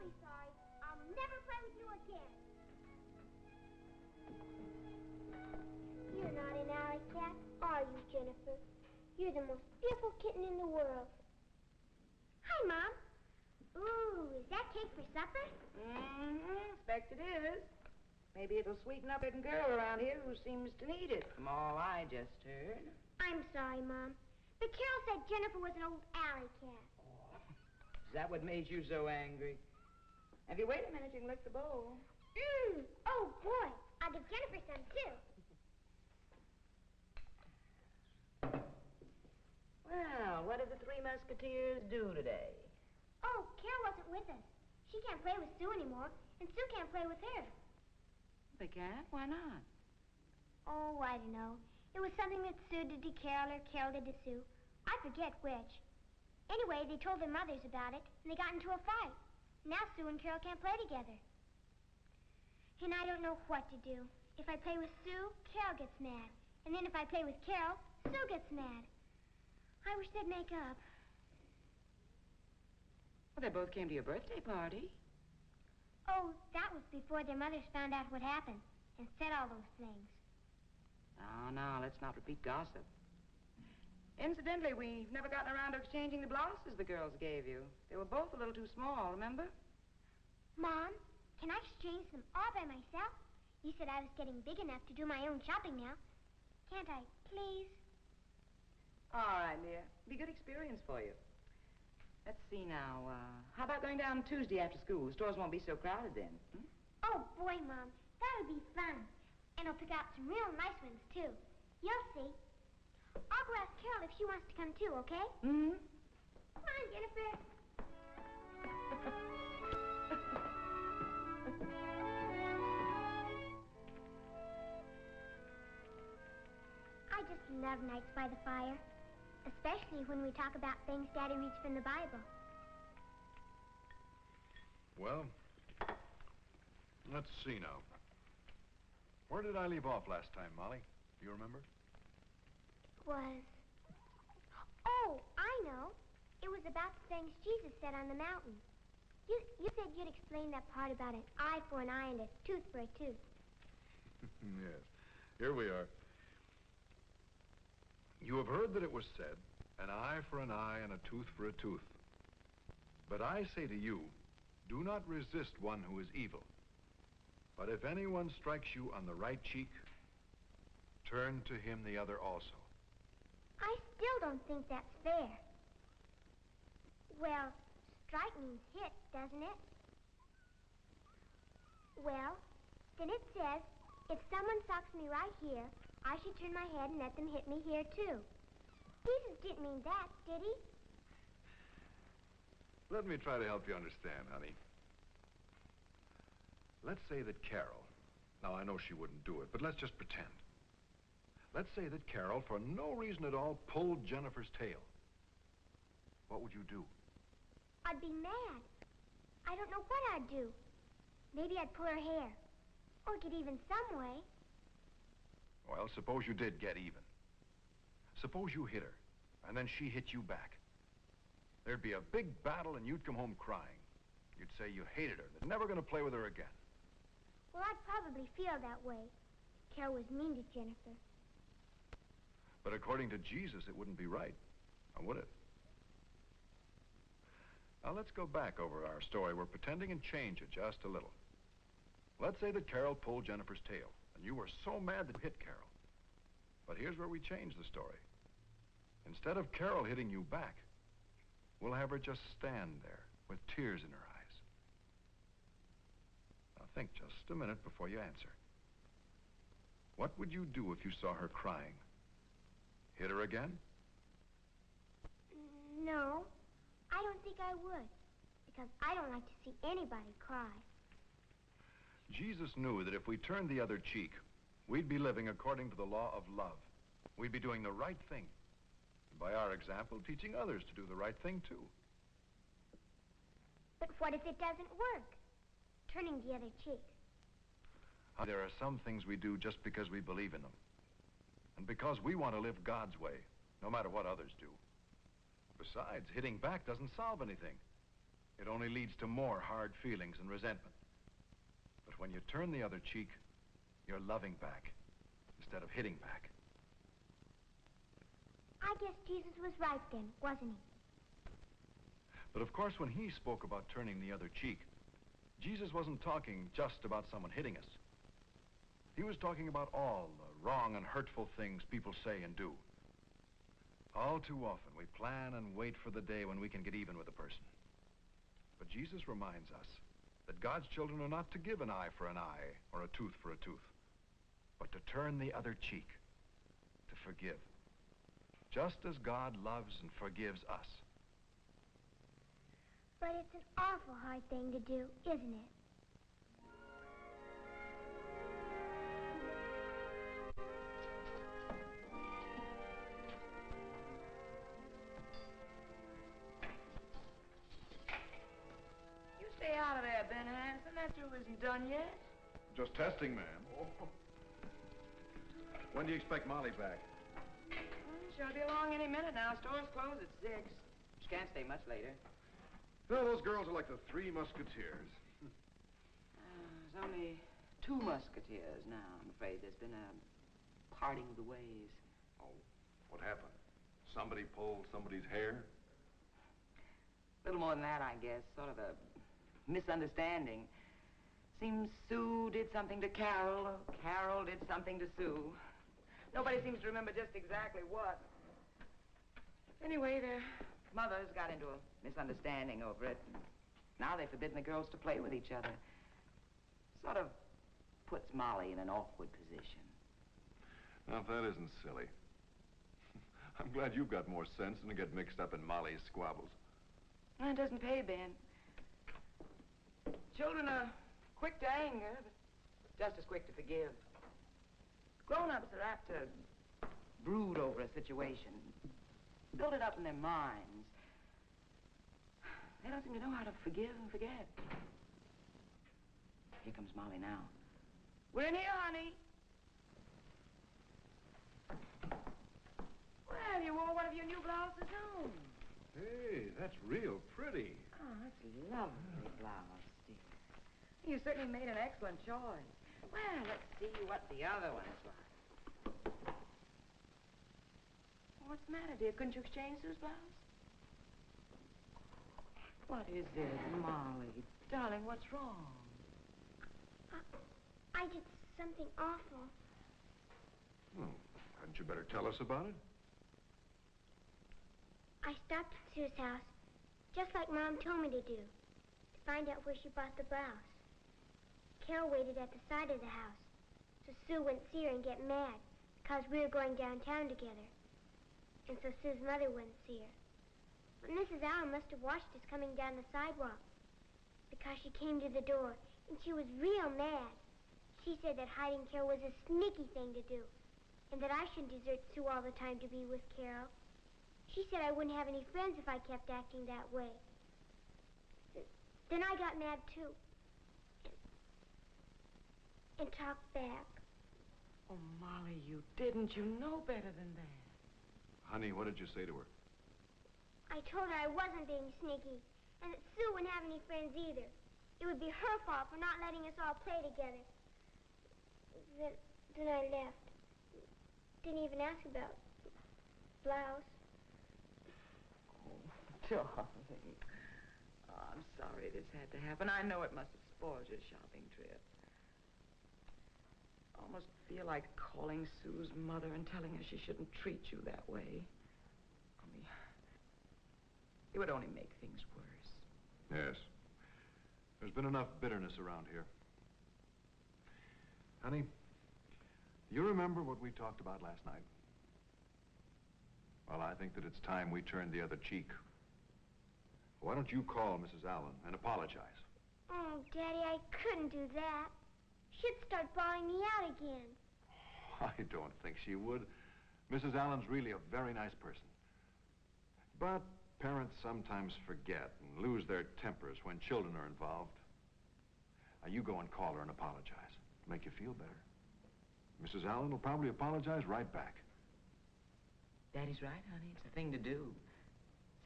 awfully sorry. I'll never play with you again. You're not an alley cat, are you, Jennifer? You're the most beautiful kitten in the world. Hi, Mom. Ooh, is that cake for supper? Expect it is. Maybe it'll sweeten up a girl around here who seems to need it, from all I just heard. I'm sorry, Mom. But Carol said Jennifer was an old alley cat. Oh, is that what made you so angry? If you wait a minute, you can lick the bowl. Oh, boy. I'll give Jennifer some, too. Well, what did the Three Musketeers do today? Oh, Carol wasn't with us. She can't play with Sue anymore, and Sue can't play with her. They can't? Why not? Oh, I don't know. It was something that Sue did to Carol or Carol did to Sue. I forget which. Anyway, they told their mothers about it, and they got into a fight. Now Sue and Carol can't play together. And I don't know what to do. If I play with Sue, Carol gets mad. And then if I play with Carol, Sue gets mad. I wish they'd make up. Well, they both came to your birthday party. Oh, that was before their mothers found out what happened and said all those things. No, let's not repeat gossip. Incidentally, we've never gotten around to exchanging the blouses the girls gave you. They were both a little too small, remember? Mom, can I exchange them all by myself? You said I was getting big enough to do my own shopping now. Can't I, please? All right, dear. Be a good experience for you. Let's see now. How about going down Tuesday after school? The stores won't be so crowded then. Oh, boy, Mom. That'll be fun. And I'll pick out some real nice ones, too. You'll see. I'll go ask Carol if she wants to come, too, okay? Mm-hmm. Come on, Jennifer. I just love nights by the fire. Especially when we talk about things Daddy reads from the Bible. Well, let's see now. Where did I leave off last time, Molly? Do you remember? Was... Oh, I know. It was about the things Jesus said on the mountain. You said you'd explain that part about an eye for an eye and a tooth for a tooth. Yes. Here we are. You have heard that it was said, an eye for an eye and a tooth for a tooth. But I say to you, do not resist one who is evil. But if anyone strikes you on the right cheek, turn to him the other also. I still don't think that's fair. Well, strike means hit, doesn't it? Well, then it says, if someone socks me right here, I should turn my head and let them hit me here, too. Jesus didn't mean that, did he? Let me try to help you understand, honey. Let's say that Carol, now I know she wouldn't do it, but let's just pretend. Let's say that Carol, for no reason at all, pulled Jennifer's tail. What would you do? I'd be mad. I don't know what I'd do. Maybe I'd pull her hair. Or get even some way. Well, suppose you did get even. Suppose you hit her, and then she hit you back. There'd be a big battle, and you'd come home crying. You'd say you hated her, that never going to play with her again. Well, I'd probably feel that way. Carol was mean to Jennifer. But according to Jesus, it wouldn't be right, now would it? Now, let's go back over our story. We're pretending and change it just a little. Let's say that Carol pulled Jennifer's tail, and you were so mad that you hit Carol. But here's where we change the story. Instead of Carol hitting you back, we'll have her just stand there with tears in her eyes. Now, think just a minute before you answer. What would you do if you saw her crying? Hit her again? No, I don't think I would. Because I don't like to see anybody cry. Jesus knew that if we turned the other cheek, we'd be living according to the law of love. We'd be doing the right thing. And by our example, teaching others to do the right thing, too. But what if it doesn't work? Turning the other cheek. There are some things we do just because we believe in them. And because we want to live God's way, no matter what others do. Besides, hitting back doesn't solve anything. it only leads to more hard feelings and resentment. But when you turn the other cheek, you're loving back instead of hitting back. I guess Jesus was right then, wasn't he? But of course, when he spoke about turning the other cheek, Jesus wasn't talking just about someone hitting us. He was talking about all the wrong and hurtful things people say and do. All too often, we plan and wait for the day when we can get even with a person. But Jesus reminds us that God's children are not to give an eye for an eye or a tooth for a tooth, but to turn the other cheek, to forgive, just as God loves and forgives us. But it's an awful hard thing to do, isn't it? You stay out of there, Ben Hanson. That through isn't done yet. Just testing, ma'am. When do you expect Molly back? She'll be along any minute now. Stores close at 6. She can't stay much later. No, those girls are like the Three Musketeers. There's only 2 musketeers now, I'm afraid. There's been a parting of the ways. Oh, what happened? Somebody pulled somebody's hair? A little more than that, I guess. Sort of a misunderstanding. Seems Sue did something to Carol, or Carol did something to Sue. Nobody seems to remember just exactly what. Anyway, their mothers got into a misunderstanding over it. Now they've forbidden the girls to play with each other. Sort of puts Molly in an awkward position. Now, if that isn't silly. I'm glad you've got more sense than to get mixed up in Molly's squabbles. Well, it doesn't pay, Ben. Children are quick to anger, but just as quick to forgive. Grown-ups are apt to brood over a situation, build it up in their minds. They don't seem to know how to forgive and forget. Here comes Molly now. We're in here, honey. Well, you wore one of your new blouses home. Hey, that's real pretty. Oh, that's a lovely blouse, dear. You certainly made an excellent choice. Well, let's see what the other one's like. What's the matter, dear? Couldn't you exchange Sue's blouse? What is it, Molly? Darling, what's wrong? I did something awful. Hmm. Hadn't you better tell us about it? I stopped at Sue's house, just like Mom told me to do, to find out where she bought the blouse. Carol waited at the side of the house, so Sue wouldn't see her and get mad because we were going downtown together. And so Sue's mother wouldn't see her. But Mrs. Allen must have watched us coming down the sidewalk because she came to the door and she was real mad. She said that hiding Carol was a sneaky thing to do and that I shouldn't desert Sue all the time to be with Carol. She said I wouldn't have any friends if I kept acting that way. Then I got mad too. And talked back. Oh, Molly, you didn't. You know better than that. Honey, what did you say to her? I told her I wasn't being sneaky and that Sue wouldn't have any friends either. It would be her fault for not letting us all play together. Then I left. Didn't even ask about blouse. Darling. Oh, I'm sorry this had to happen. I know it must have spoiled your shopping trip. I almost feel like calling Sue's mother and telling her she shouldn't treat you that way. Only, it would only make things worse. Yes. There's been enough bitterness around here. Honey, you remember what we talked about last night? Well, I think that it's time we turned the other cheek. Why don't you call Mrs. Allen and apologize? Oh, Daddy, I couldn't do that. She'd start bawling me out again. I don't think she would. Mrs. Allen's really a very nice person. But parents sometimes forget and lose their tempers when children are involved. Now, you go and call her and apologize. It'll make you feel better. Mrs. Allen will probably apologize right back. Daddy's right, honey. It's a thing to do.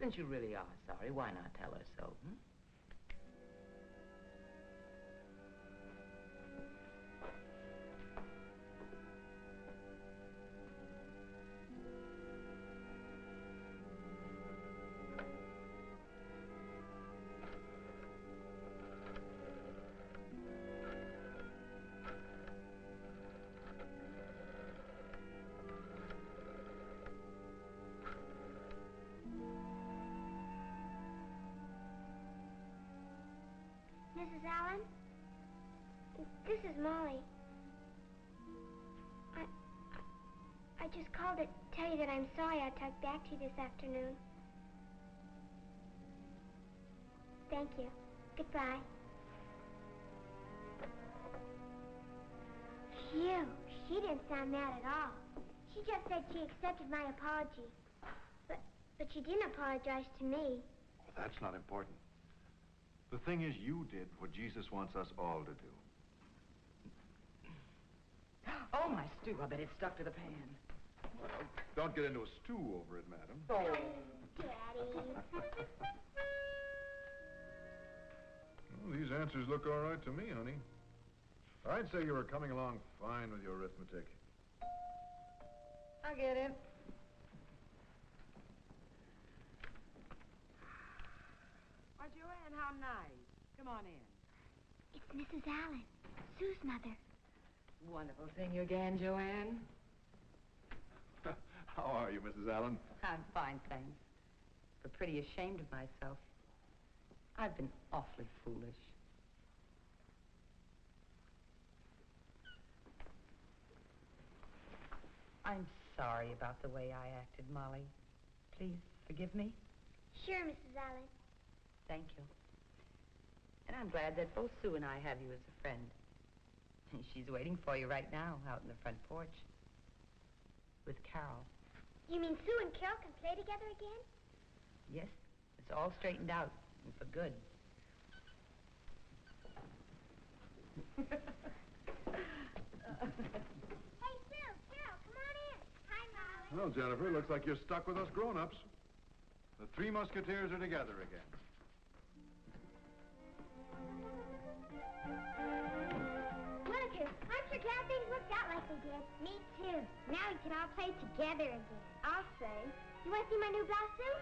Since you really are sorry, why not tell her so, hmm? Mrs. Allen? This is Molly. I just called to tell you that I'm sorry I talked back to you this afternoon. Thank you. Goodbye. Phew, she didn't sound mad at all. She just said she accepted my apology. But she didn't apologize to me. That's not important. The thing is, you did what Jesus wants us all to do. Oh, my stew. I bet it's stuck to the pan. Well, don't get into a stew over it, madam. Oh. Daddy. Well, these answers look all right to me, honey. I'd say you were coming along fine with your arithmetic. I get it. Why, Joanne, how nice. Come on in. It's Mrs. Allen, Sue's mother. Wonderful seeing you again, Joanne. How are you, Mrs. Allen? I'm fine, thanks. But pretty ashamed of myself. I've been awfully foolish. I'm sorry about the way I acted, Molly. Please forgive me. Sure, Mrs. Allen. Thank you. And I'm glad that both Sue and I have you as a friend. She's waiting for you right now out in the front porch with Carol. You mean Sue and Carol can play together again? Yes, it's all straightened out, and for good. Hey, Sue, Carol, come on in. Hi, Molly. Well, Jennifer, looks like you're stuck with us grown-ups. The Three Musketeers are together again. Monica, I'm sure glad things worked out like they did. Me too. Now we can all play together again. I'll say. You want to see my new blouse, Sue?